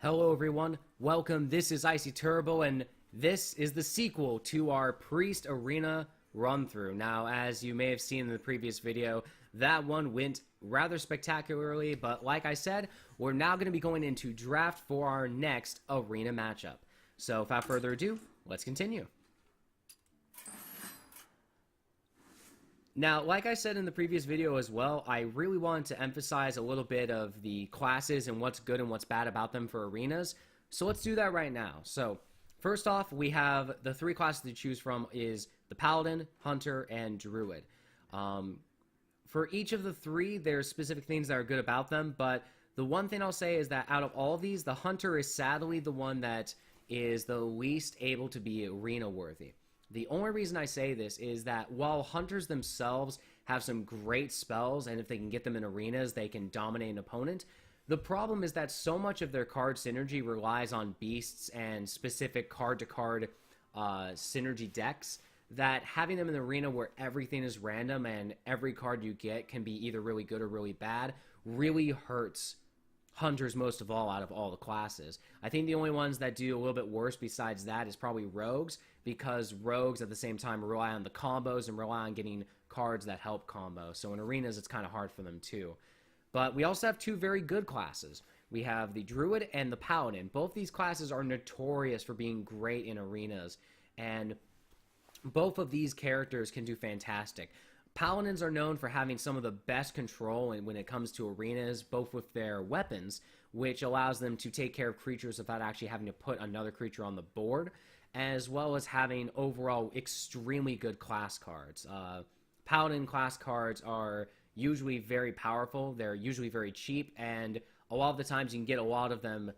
Hello everyone, welcome, this is Icy Turbo, and this is the sequel to our Priest Arena run-through. Now, as you may have seen in the previous video, that one went rather spectacularly, but like I said, we're now going to be going into draft for our next arena matchup. So, without further ado, let's continue. Now, like I said in the previous video as well, I really wanted to emphasize a little bit of the classes and what's good and what's bad about them for arenas. So let's do that right now. So first off, we have the three classes to choose from is the Paladin, Hunter, and Druid. For each of the three, there's specific things that are good about them, but the one thing I'll say is that out of all of these, the Hunter is sadly the one that is the least able to be arena worthy. The only reason I say this is that while hunters themselves have some great spells, and if they can get them in arenas, they can dominate an opponent, the problem is that so much of their card synergy relies on beasts and specific card-to-card synergy decks that having them in the arena where everything is random and every card you get can be either really good or really bad really hurts hunters most of all out of all the classes. I think the only ones that do a little bit worse besides that is probably rogues, because rogues at the same time rely on the combos and rely on getting cards that help combo. So in arenas, it's kind of hard for them too. But we also have two very good classes. We have the Druid and the Paladin. Both these classes are notorious for being great in arenas, and both of these characters can do fantastic. Paladins are known for having some of the best control when it comes to arenas, both with their weapons, which allows them to take care of creatures without actually having to put another creature on the board, as well as having overall extremely good class cards. Paladin class cards are usually very powerful, they're usually very cheap, and a lot of the times you can get a lot of them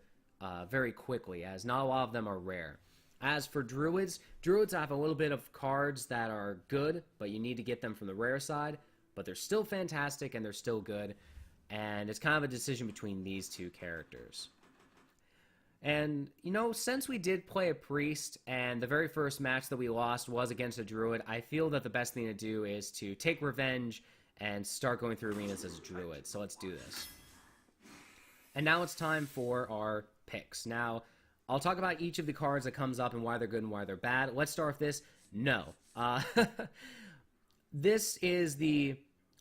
very quickly, as not a lot of them are rare. As for Druids, Druids have a little bit of cards that are good, but you need to get them from the rare side, but they're still fantastic and they're still good, and it's kind of a decision between these two characters. And, you know, since we did play a Priest, and the very first match that we lost was against a Druid, I feel that the best thing to do is to take revenge and start going through arenas as a Druid, so let's do this. And now it's time for our picks. Now, I'll talk about each of the cards that comes up and why they're good and why they're bad. Let's start with this. No. This is the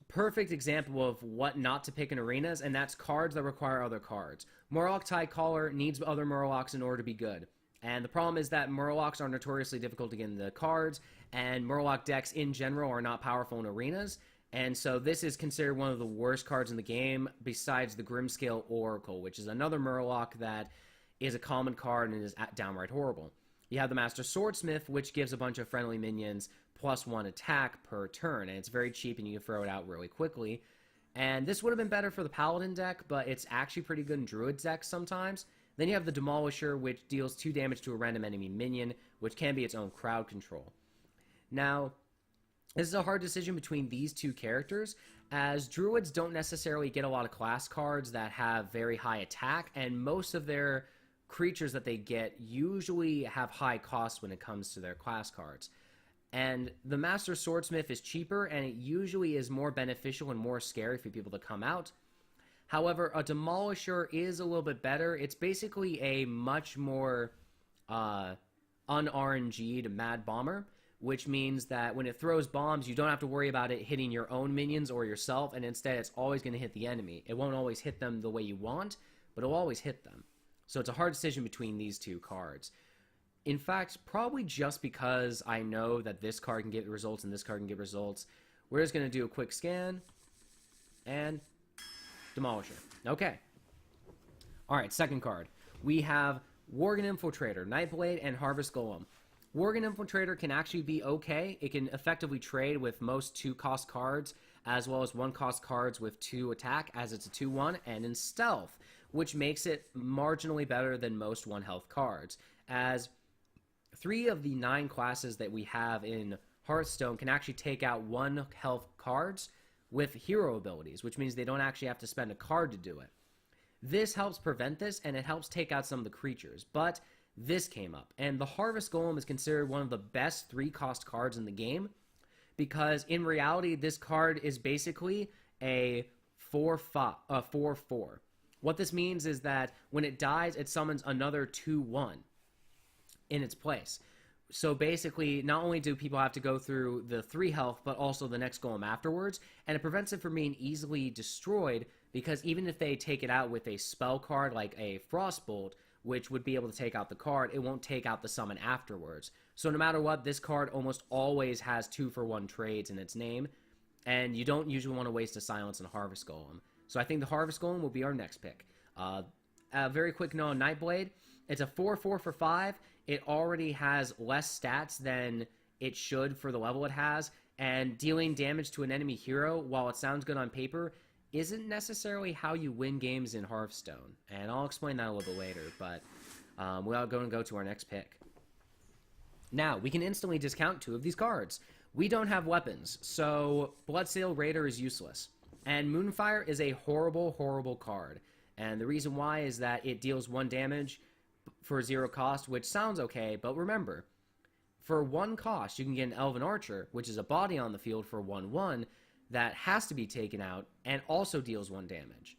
perfect example of what not to pick in arenas, and that's cards that require other cards. Murloc Tidecaller needs other Murlocs in order to be good. And the problem is that Murlocs are notoriously difficult to get in the cards, and Murloc decks in general are not powerful in arenas. And so this is considered one of the worst cards in the game, besides the Grimscale Oracle, which is another Murloc that is a common card and is downright horrible. You have the Master Swordsmith, which gives a bunch of friendly minions +1 attack per turn, and it's very cheap and you can throw it out really quickly. And this would have been better for the Paladin deck, but it's actually pretty good in Druid decks sometimes. Then you have the Demolisher, which deals 2 damage to a random enemy minion, which can be its own crowd control. Now, this is a hard decision between these two characters, as Druids don't necessarily get a lot of class cards that have very high attack, and most of their creatures that they get usually have high costs when it comes to their class cards. And the Master Swordsmith is cheaper, and it usually is more beneficial and more scary for people to come out. However, a Demolisher is a little bit better. It's basically a much more un-RNG'd Mad Bomber, which means that when it throws bombs, you don't have to worry about it hitting your own minions or yourself, and instead it's always going to hit the enemy. It won't always hit them the way you want, but it'll always hit them. So it's a hard decision between these two cards. In fact, probably just because I know that this card can get results and this card can get results, we're just going to do a quick scan and Demolisher. Okay. Alright, second card. We have Worgen Infiltrator, Nightblade, and Harvest Golem. Worgen Infiltrator can actually be okay. It can effectively trade with most 2-cost cards, as well as 1-cost cards with 2 attack, as it's a 2-1, and in stealth, which makes it marginally better than most 1-health cards, as 3 of the 9 classes that we have in Hearthstone can actually take out 1-health cards with hero abilities, which means they don't actually have to spend a card to do it. This helps prevent this, and it helps take out some of the creatures, but this came up, and the Harvest Golem is considered one of the best 3-cost cards in the game, because in reality, this card is basically a 4-4. What this means is that when it dies, it summons another 2/1 in its place. So basically, not only do people have to go through the 3 health, but also the next golem afterwards, and it prevents it from being easily destroyed, because even if they take it out with a spell card like a Frostbolt, which would be able to take out the card, it won't take out the summon afterwards. So no matter what, this card almost always has 2-for-1 trades in its name, and you don't usually want to waste a Silence and Harvest Golem. So I think the Harvest Golem will be our next pick. A very quick note on Nightblade. It's a 4/4 for 5. It already has less stats than it should for the level it has, and dealing damage to an enemy hero, while it sounds good on paper, isn't necessarily how you win games in Hearthstone. And I'll explain that a little bit later, but we're going to go to our next pick. Now, we can instantly discount 2 of these cards. We don't have weapons, so Bloodsail Raider is useless. And Moonfire is a horrible, horrible card. And the reason why is that it deals 1 damage for 0 cost, which sounds okay, but remember, for 1 cost, you can get an Elven Archer, which is a body on the field for 1/1, that has to be taken out and also deals 1 damage.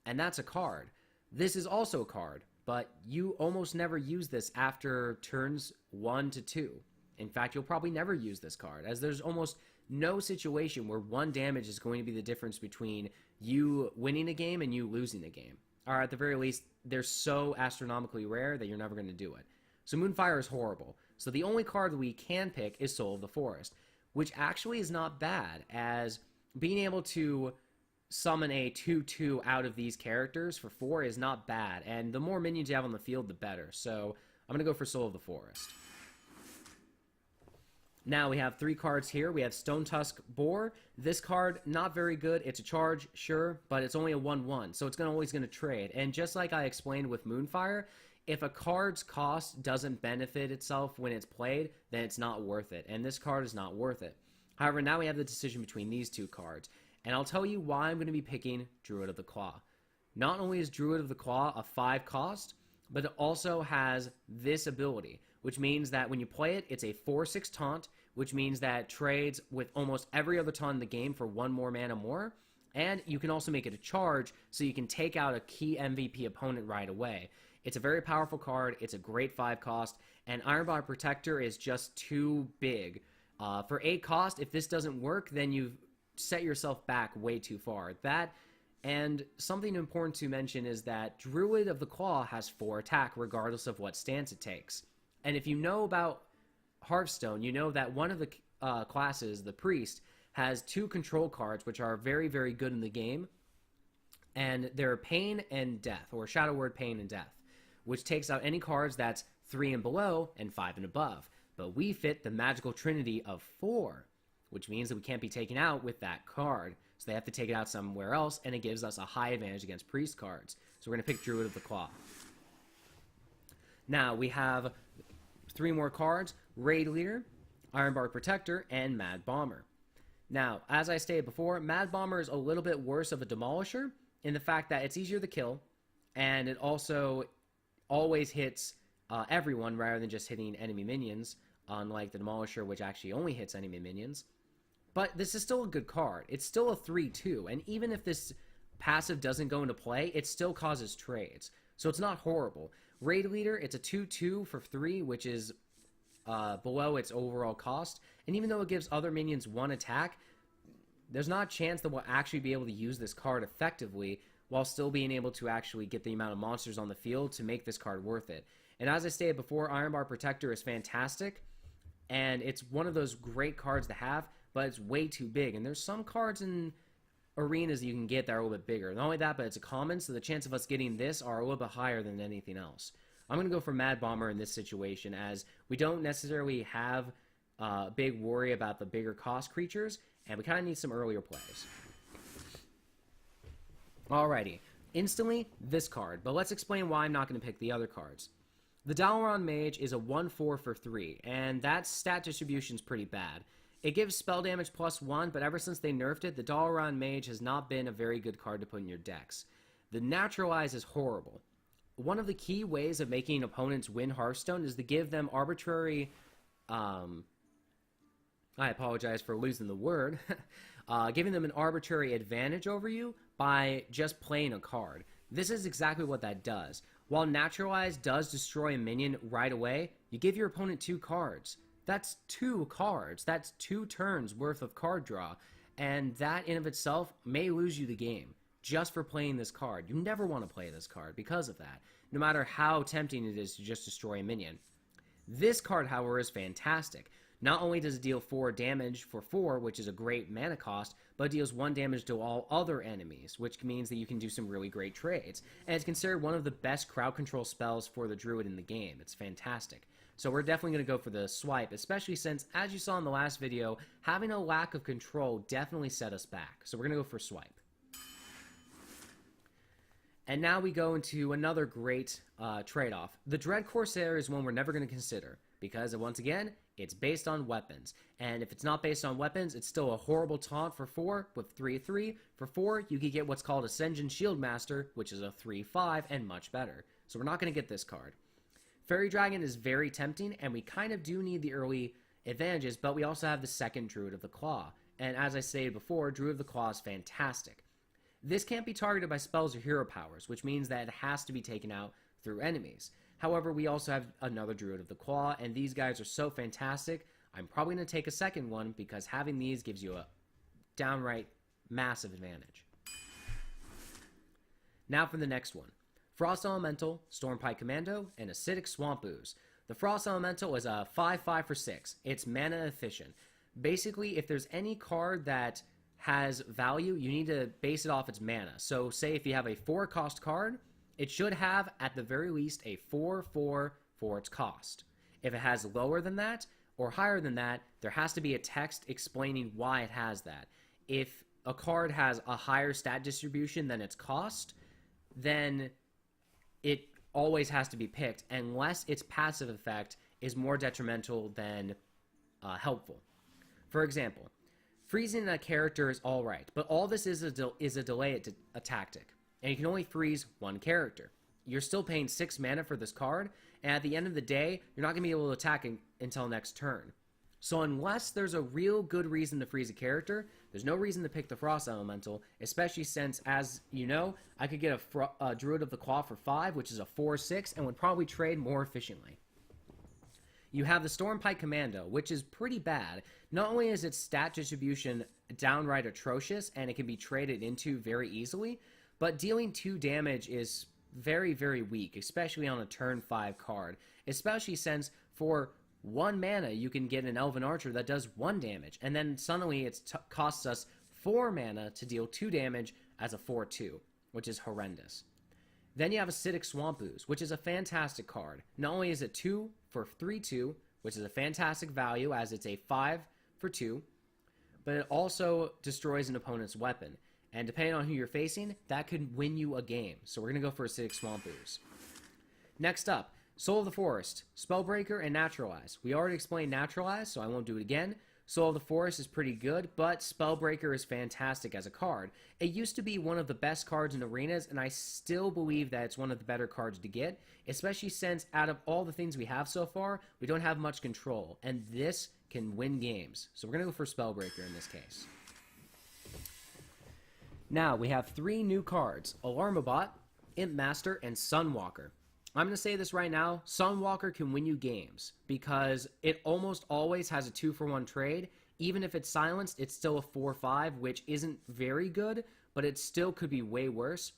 And that's a card. This is also a card, but you almost never use this after turns 1 to 2. In fact, you'll probably never use this card, as there's almost no situation where 1 damage is going to be the difference between you winning a game and you losing a game. Or at the very least, they're so astronomically rare that you're never going to do it. So Moonfire is horrible. So the only card that we can pick is Soul of the Forest, which actually is not bad, as being able to summon a 2/2 out of these characters for 4 is not bad, and the more minions you have on the field, the better. So I'm going to go for Soul of the Forest. Now we have 3 cards here. We have Stone Tusk Boar. This card, not very good. It's a charge, sure, but it's only a 1/1, so it's always going to trade. And just like I explained with Moonfire, if a card's cost doesn't benefit itself when it's played, then it's not worth it. And this card is not worth it. However, now we have the decision between these 2 cards. And I'll tell you why I'm going to be picking Druid of the Claw. Not only is Druid of the Claw a 5 cost, but it also has this ability, which means that when you play it, it's a 4/6 taunt, which means that trades with almost every other taunt in the game for 1 more mana more. And you can also make it a charge, so you can take out a key MVP opponent right away. It's a very powerful card. It's a great 5 cost, and Ironbond Protector is just too big. For 8 cost, if this doesn't work, then you've set yourself back way too far. That, and something important to mention is that Druid of the Claw has 4 attack, regardless of what stance it takes. And if you know about Hearthstone, you know that one of the classes, the Priest, has 2 control cards, which are very, very good in the game. And they're Pain and Death, or Shadow Word Pain and Death, which takes out any cards that's 3 and below and 5 and above. But we fit the magical trinity of 4, which means that we can't be taken out with that card. So they have to take it out somewhere else, and it gives us a high advantage against Priest cards. So we're going to pick Druid of the Claw. Now, we have 3 more cards: Raid Leader, Ironbark Protector, and Mad Bomber. Now, as I stated before, Mad Bomber is a little bit worse of a Demolisher in the fact that it's easier to kill, and it also always hits everyone rather than just hitting enemy minions, unlike the Demolisher, which actually only hits enemy minions. But this is still a good card. It's still a 3/2, and even if this passive doesn't go into play, it still causes trades. So it's not horrible. Raid Leader, it's a 2/2 for 3, which is below its overall cost. And even though it gives other minions 1 attack, there's not a chance that we'll actually be able to use this card effectively while still being able to actually get the amount of monsters on the field to make this card worth it. And as I stated before, Ironbar Protector is fantastic, and it's one of those great cards to have, but it's way too big. And there's some cards in arenas that you can get that are a little bit bigger. Not only that, but it's a common, so the chance of us getting this are a little bit higher than anything else. I'm going to go for Mad Bomber in this situation, as we don't necessarily have a big worry about the bigger cost creatures, and we kind of need some earlier plays. Alrighty, instantly, this card, but let's explain why I'm not going to pick the other cards. The Dalaran Mage is a 1/4 for 3, and that stat distribution is pretty bad. It gives spell damage +1, but ever since they nerfed it, the Dalaran Mage has not been a very good card to put in your decks. The Naturalize is horrible. One of the key ways of making opponents win Hearthstone is to give them arbitrary, I apologize for losing the word, giving them an arbitrary advantage over you by just playing a card. This is exactly what that does. While Naturalize does destroy a minion right away, you give your opponent 2 cards. That's 2 cards. That's 2 turns worth of card draw. And that in of itself may lose you the game just for playing this card. You never want to play this card because of that, no matter how tempting it is to just destroy a minion. This card, however, is fantastic. Not only does it deal 4 damage for 4, which is a great mana cost, but it deals 1 damage to all other enemies, which means that you can do some really great trades. And it's considered one of the best crowd control spells for the Druid in the game. It's fantastic. So we're definitely going to go for the swipe, especially since, as you saw in the last video, having a lack of control definitely set us back. So we're going to go for swipe. And now we go into another great trade-off. The Dread Corsair is one we're never going to consider, because once again, it's based on weapons. And if it's not based on weapons, it's still a horrible taunt for 4 with 3/3. For 4, you could get what's called Ascension Shieldmaster, which is a 3/5 and much better. So we're not going to get this card. Fairy Dragon is very tempting, and we kind of do need the early advantages, but we also have the second Druid of the Claw. And as I stated before, Druid of the Claw is fantastic. This can't be targeted by spells or hero powers, which means that it has to be taken out through enemies. However, we also have another Druid of the Claw, and these guys are so fantastic, I'm probably going to take a second one because having these gives you a downright massive advantage. Now for the next one. Frost Elemental, Stormpike Commando, and Acidic Swamp Ooze. The Frost Elemental is a 5/5 for 6. It's mana efficient. Basically, if there's any card that has value, you need to base it off its mana. So say if you have a 4-cost card, it should have at the very least a 4/4 for its cost. If it has lower than that or higher than that, there has to be a text explaining why it has that. If a card has a higher stat distribution than its cost, then it always has to be picked unless its passive effect is more detrimental than helpful. For example, freezing a character is alright, but all this is a delay a tactic, and you can only freeze 1 character. You're still paying 6 mana for this card, and at the end of the day, you're not going to be able to attack until next turn. So unless there's a real good reason to freeze a character, there's no reason to pick the Frost Elemental, especially since, as you know, I could get a Druid of the Claw for 5, which is a 4/6, and would probably trade more efficiently. You have the Stormpike Commando, which is pretty bad. Not only is its stat distribution downright atrocious, and it can be traded into very easily, but dealing 2 damage is very, very weak, especially on a turn 5 card, especially since for 1 mana you can get an Elven Archer that does 1 damage, and then suddenly it costs us 4 mana to deal 2 damage as a 4/2, which is horrendous. Then you have Acidic Swamp Ooze, which is a fantastic card. Not only is it 2 for 3/2, which is a fantastic value as it's a 5 for 2, but it also destroys an opponent's weapon. And depending on who you're facing, that could win you a game. So we're going to go for Acidic Swamp Ooze. Next up, Soul of the Forest, Spellbreaker, and Naturalize. We already explained Naturalize, so I won't do it again. Soul of the Forest is pretty good, but Spellbreaker is fantastic as a card. It used to be one of the best cards in arenas, and I still believe that it's one of the better cards to get, especially since out of all the things we have so far, we don't have much control, and this can win games. So we're going to go for Spellbreaker in this case. Now, we have 3 new cards, Alarmobot, Imp Master, and Sunwalker. I'm going to say this right now, Sunwalker can win you games, because it almost always has a 2-for-1 trade. Even if it's silenced, it's still a 4/5, which isn't very good, but it still could be way worse.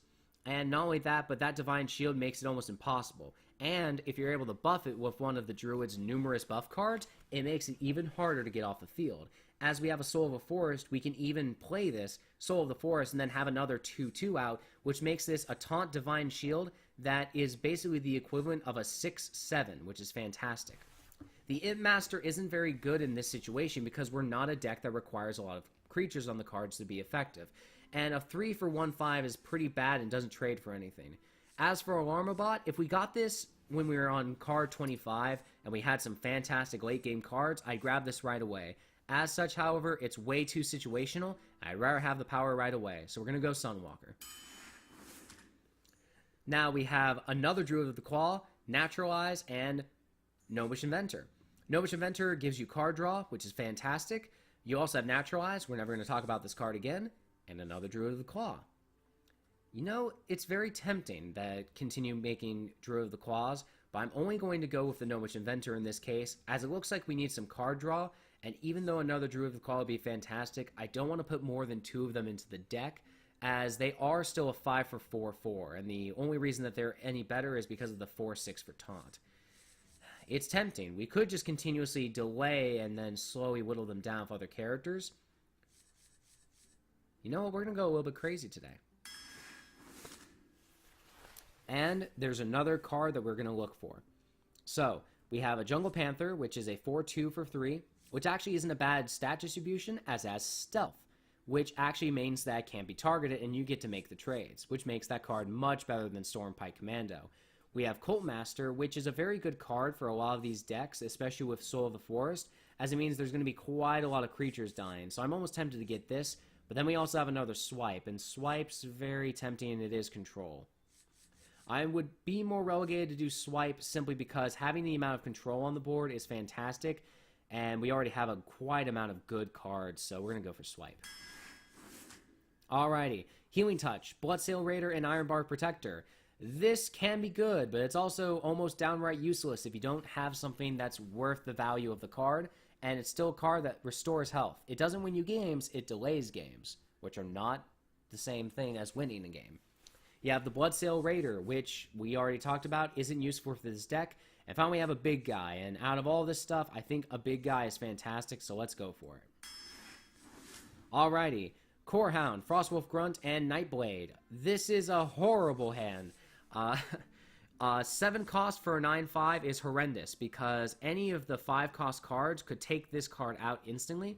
And not only that, but that Divine Shield makes it almost impossible. And if you're able to buff it with one of the Druid's numerous buff cards, it makes it even harder to get off the field. As we have a Soul of a Forest, we can even play this Soul of the Forest and then have another 2/2 out, which makes this a taunt Divine Shield that is basically the equivalent of a 6/7, which is fantastic. The Imp Master isn't very good in this situation because we're not a deck that requires a lot of creatures on the cards to be effective. And a 3-for-1/5 is pretty bad and doesn't trade for anything. As for Alarmobot, if we got this when we were on card 25 and we had some fantastic late game cards, I'd grab this right away. As such, however, it's way too situational. I'd rather have the power right away. So we're going to go Sunwalker. Now we have another Druid of the Claw, Naturalize, and Gnomish Inventor. Gnomish Inventor gives you card draw, which is fantastic. You also have Naturalize. We're never going to talk about this card again. And another Druid of the Claw. You know, it's very tempting that continue making Druid of the Claws, but I'm only going to go with the Gnomish Inventor in this case, as it looks like we need some card draw, and even though another Druid of the Claw would be fantastic, I don't want to put more than 2 of them into the deck, as they are still a 5 for 4/4, and the only reason that they're any better is because of the 4/6 for taunt. It's tempting. We could just continuously delay and then slowly whittle them down with other characters. You know what? We're going to go a little bit crazy today. And there's another card that we're going to look for. So, we have a Jungle Panther, which is a 4/2 for 3, which actually isn't a bad stat distribution, as has Stealth, which actually means that it can't be targeted and you get to make the trades, which makes that card much better than Stormpike Commando. We have Cult Master, which is a very good card for a lot of these decks, especially with Soul of the Forest, as it means there's going to be quite a lot of creatures dying, so I'm almost tempted to get this, but then we also have another Swipe, and Swipe's very tempting and it is control. I would be more relegated to do Swipe simply because having the amount of control on the board is fantastic, and we already have a quite amount of good cards, so we're going to go for Swipe. Alrighty, Healing Touch, Bloodsail Raider, and Ironbark Protector. This can be good, but it's also almost downright useless if you don't have something that's worth the value of the card, and it's still a card that restores health. It doesn't win you games, it delays games, which are not the same thing as winning a game. You have the Bloodsail Raider, which we already talked about, isn't useful for this deck. And finally, we have a big guy. And out of all this stuff, I think a big guy is fantastic, so let's go for it. Alrighty. Corehound, Frostwolf Grunt, and Nightblade. This is a horrible hand. 7 cost for a 9/5 is horrendous, because any of the 5 cost cards could take this card out instantly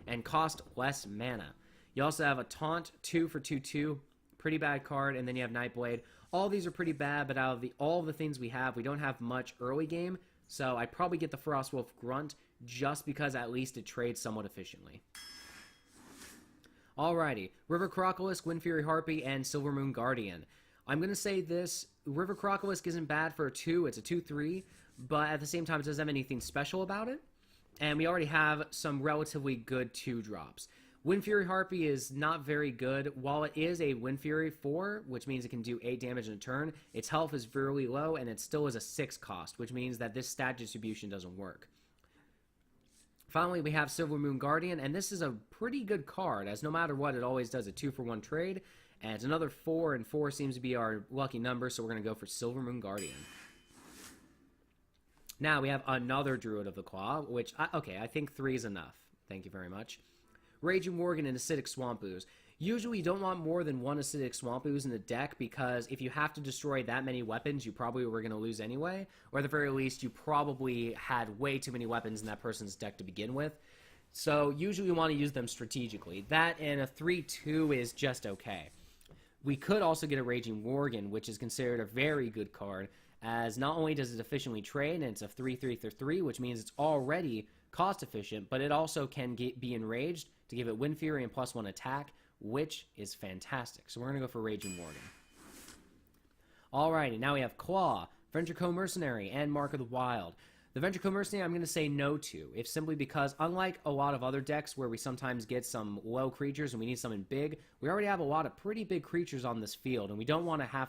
and cost less mana. You also have a Taunt, 2 for 2/2. Pretty bad card, and then you have Nightblade. All these are pretty bad, but out of all the things we have, we don't have much early game, so I'd probably get the Frostwolf Grunt just because at least it trades somewhat efficiently. Alrighty, River Crocolisk, Windfury Harpy, and Silvermoon Guardian. I'm going to say this, River Crocolisk isn't bad for a 2, it's a 2/3, but at the same time it doesn't have anything special about it, and we already have some relatively good 2-drops. Windfury Harpy is not very good. While it is a Windfury 4, which means it can do 8 damage in a turn, its health is fairly low, and it still is a 6 cost, which means that this stat distribution doesn't work. Finally, we have Silvermoon Guardian, and this is a pretty good card, as no matter what, it always does a 2-for-1 trade, and it's another 4, and 4 seems to be our lucky number, so we're going to go for Silvermoon Guardian. Now, we have another Druid of the Claw, which, I think 3 is enough. Thank you very much. Raging Worgen and Acidic Swamp Ooze. Usually you don't want more than 1 Acidic Swamp Ooze in the deck, because if you have to destroy that many weapons, you probably were going to lose anyway, or at the very least, you probably had way too many weapons in that person's deck to begin with. So usually you want to use them strategically. That and a 3/2 is just okay. We could also get a Raging Worgen, which is considered a very good card, as not only does it efficiently trade, and it's a 3/3 for 3, which means it's already cost efficient, but it also can be enraged to give it Wind Fury and +1 attack, which is fantastic. So we're going to go for Raging Worgen. Alrighty, now we have Claw, Ventrico Mercenary, and Mark of the Wild. The Ventrico Mercenary I'm going to say no to, if simply because unlike a lot of other decks where we sometimes get some low creatures and we need something big, we already have a lot of pretty big creatures on this field, and we don't want to have...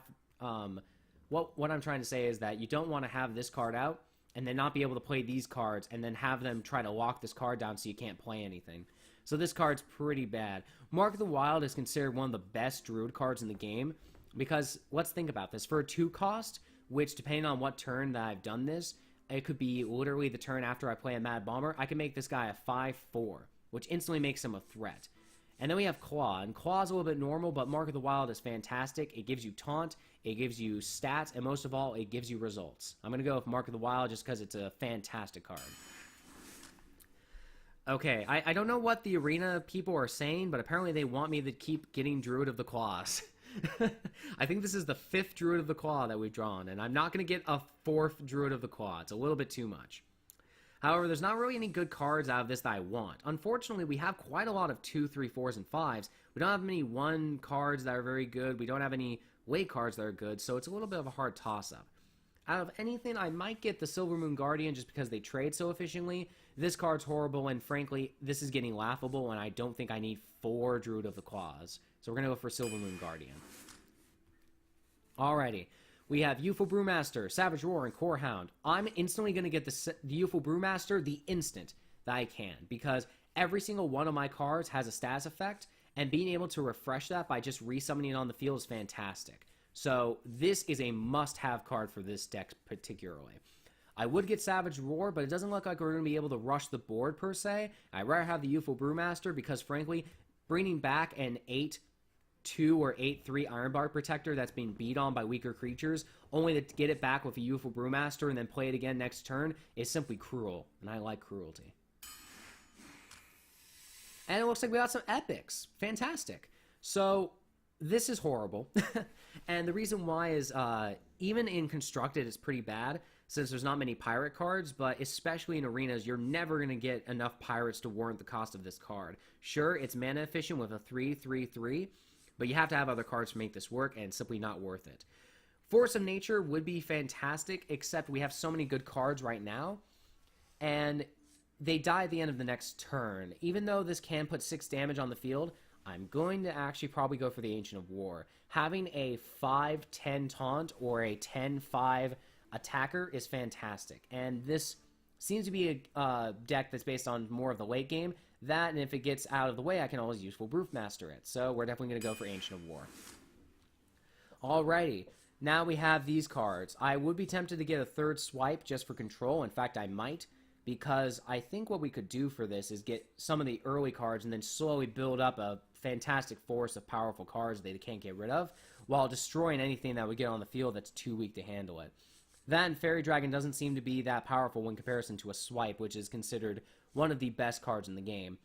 what I'm trying to say is that you don't want to have this card out and then not be able to play these cards and then have them try to lock this card down so you can't play anything. So this card's pretty bad. Mark of the Wild is considered one of the best Druid cards in the game, because let's think about this. For a 2 cost, which depending on what turn that I've done this, it could be literally the turn after I play a Mad Bomber, I can make this guy a 5/4, which instantly makes him a threat. And then we have Claw, and Claw's a little bit normal, but Mark of the Wild is fantastic. It gives you taunt, it gives you stats, and most of all, it gives you results. I'm going to go with Mark of the Wild just because it's a fantastic card. Okay, I don't know what the arena people are saying, but apparently they want me to keep getting Druid of the Claws. I think this is the 5th Druid of the Claw that we've drawn, and I'm not going to get a 4th Druid of the Claw. It's a little bit too much. However, there's not really any good cards out of this that I want. Unfortunately, we have quite a lot of 2, 3, 4s, and 5s. We don't have many 1 cards that are very good. We don't have any late cards that are good, so it's a little bit of a hard toss-up. Out of anything, I might get the Silvermoon Guardian just because they trade so efficiently. This card's horrible, and frankly, this is getting laughable, and I don't think I need 4 Druid of the Claws. So we're going to go for Silvermoon Guardian. Alrighty. We have UFO Brewmaster, Savage Roar, and Core Hound. I'm instantly going to get the UFO Brewmaster the instant that I can, because every single one of my cards has a status effect, and being able to refresh that by just resummoning it on the field is fantastic. So this is a must-have card for this deck particularly. I would get Savage Roar, but it doesn't look like we're going to be able to rush the board per se. I'd rather have the UFO Brewmaster because, frankly, bringing back an 8-2 or 8-3 Ironbark Protector that's being beat on by weaker creatures, only to get it back with a UFO Brewmaster and then play it again next turn, is simply cruel, and I like cruelty. And it looks like we got some epics. Fantastic. So this is horrible. And the reason why is even in Constructed it's pretty bad since there's not many pirate cards, but especially in arenas, you're never going to get enough pirates to warrant the cost of this card. Sure, it's mana efficient with a 3/3/3, but you have to have other cards to make this work, and it's simply not worth it. Force of Nature would be fantastic, except we have so many good cards right now, and they die at the end of the next turn. Even though this can put 6 damage on the field, I'm going to actually probably go for the Ancient of War. Having a 5/10 taunt or a 10/5 attacker is fantastic, and this seems to be a deck that's based on more of the late game. That, and if it gets out of the way, I can always useful Brewmaster it. So we're definitely going to go for Ancient of War. Alrighty, now we have these cards. I would be tempted to get a third swipe just for control. In fact, I might, because I think what we could do for this is get some of the early cards and then slowly build up a fantastic force of powerful cards they can't get rid of, while destroying anything that we get on the field that's too weak to handle it. That and Fairy Dragon doesn't seem to be that powerful in comparison to a Swipe, which is considered one of the best cards in the game.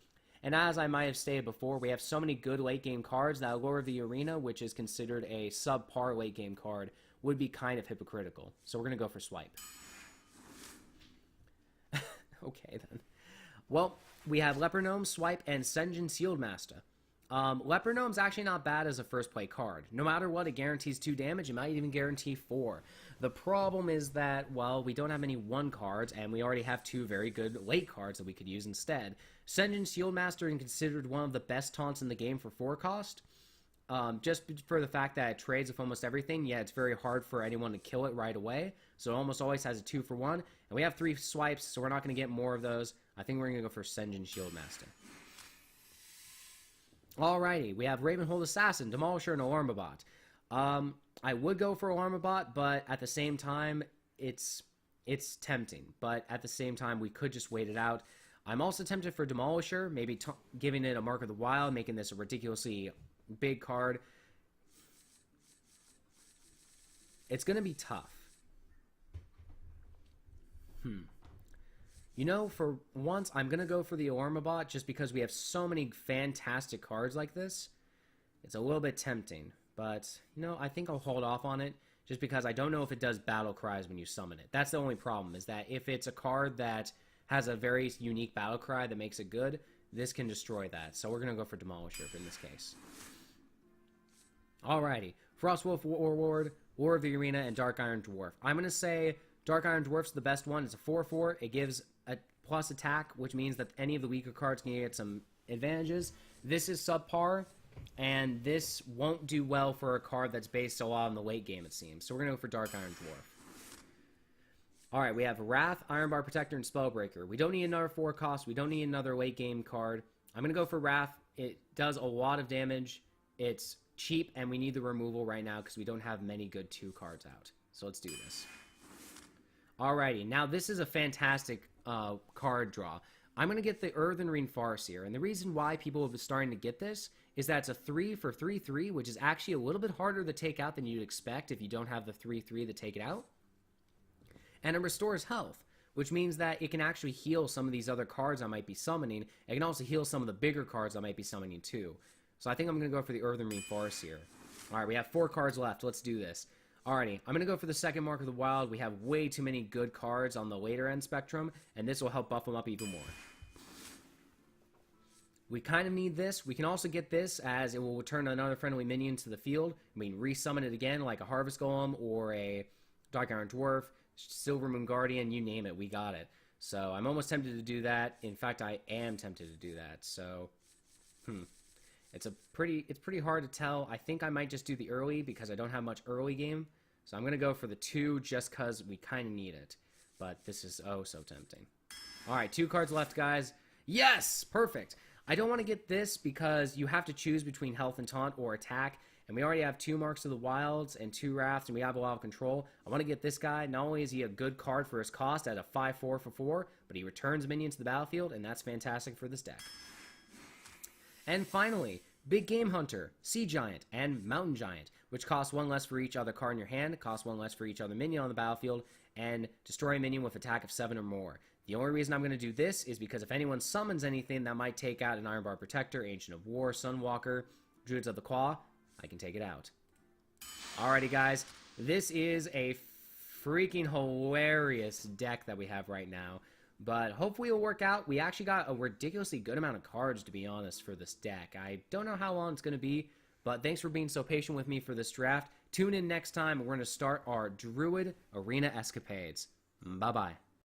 And as I might have stated before, we have so many good late-game cards that Lord of the Arena, which is considered a subpar late-game card, would be kind of hypocritical. So we're going to go for Swipe. Okay, then. Well, we have Leper Gnome, Swipe, and Senjin Sealed Master. Leper Gnome's actually not bad as a first play card. No matter what, it guarantees 2 damage. It might even guarantee 4. The problem is that, well, we don't have any 1 cards, and we already have 2 very good late cards that we could use instead. Senjin Sealed Master is considered one of the best taunts in the game for 4 cost. Just for the fact that it trades with almost everything, yeah, it's very hard for anyone to kill it right away. So it almost always has a 2 for 1. And we have 3 swipes, so we're not going to get more of those. I think we're going to go for Senjin Shield Master. Alrighty, we have Ravenhold Assassin, Demolisher, and Alarmabot. I would go for Alarmabot, but at the same time, it's tempting. But at the same time, we could just wait it out. I'm also tempted for Demolisher, maybe giving it a Mark of the Wild, making this a ridiculously big card. It's going to be tough. You know, for once, I'm going to go for the Alarmabot just because we have so many fantastic cards like this. It's a little bit tempting, but, you know, I think I'll hold off on it just because I don't know if it does battle cries when you summon it. That's the only problem, is that if it's a card that has a very unique battle cry that makes it good, this can destroy that. So we're going to go for Demolisher in this case. Alrighty. Frostwolf Warlord, War of the Arena, and Dark Iron Dwarf. I'm going to say Dark Iron Dwarf's the best one. It's a 4/4. It gives a plus attack, which means that any of the weaker cards can get some advantages. This is subpar, and this won't do well for a card that's based a lot on the late game, it seems. So we're going to go for Dark Iron Dwarf. Alright, we have Wrath, Ironbark Protector, and Spellbreaker. We don't need another 4 cost. We don't need another late game card. I'm going to go for Wrath. It does a lot of damage. It's cheap, and we need the removal right now because we don't have many good 2 cards out. So let's do this. Alrighty, now this is a fantastic card draw. I'm going to get the Earthen Ring Farseer, and the reason why people have been starting to get this is that it's a 3 for 3/3, which is actually a little bit harder to take out than you'd expect if you don't have the 3/3 to take it out. And it restores health, which means that it can actually heal some of these other cards I might be summoning. It can also heal some of the bigger cards I might be summoning too. So I think I'm going to go for the Earthen Ring Farseer. Alright, we have 4 cards left. Let's do this. Alrighty, I'm going to go for the second Mark of the Wild. We have way too many good cards on the later end spectrum, and this will help buff them up even more. We kind of need this. We can also get this as it will return another friendly minion to the field. We can resummon it again like a Harvest Golem or a Dark Iron Dwarf, Silver Moon Guardian, you name it, we got it. So I'm almost tempted to do that. In fact, I am tempted to do that. So, It's pretty hard to tell. I think I might just do the early because I don't have much early game. So I'm going to go for the 2 just because we kind of need it. But this is oh so tempting. All right, 2 cards left, guys. Yes! Perfect. I don't want to get this because you have to choose between health and taunt or attack. And we already have 2 Marks of the Wilds and 2 Wraths, and we have a lot of control. I want to get this guy. Not only is he a good card for his cost at a 5-4 for 4, but he returns minions to the battlefield, and that's fantastic for this deck. And finally, Big Game Hunter, Sea Giant, and Mountain Giant, which cost 1 less for each other card in your hand, cost 1 less for each other minion on the battlefield, and destroy a minion with attack of 7 or more. The only reason I'm going to do this is because if anyone summons anything that might take out an Ironbark Protector, Ancient of War, Sunwalker, Druids of the Claw, I can take it out. Alrighty, guys. This is a freaking hilarious deck that we have right now. But hopefully it'll work out. We actually got a ridiculously good amount of cards, to be honest, for this deck. I don't know how long it's going to be, but thanks for being so patient with me for this draft. Tune in next time, and we're going to start our Druid Arena escapades. Bye-bye.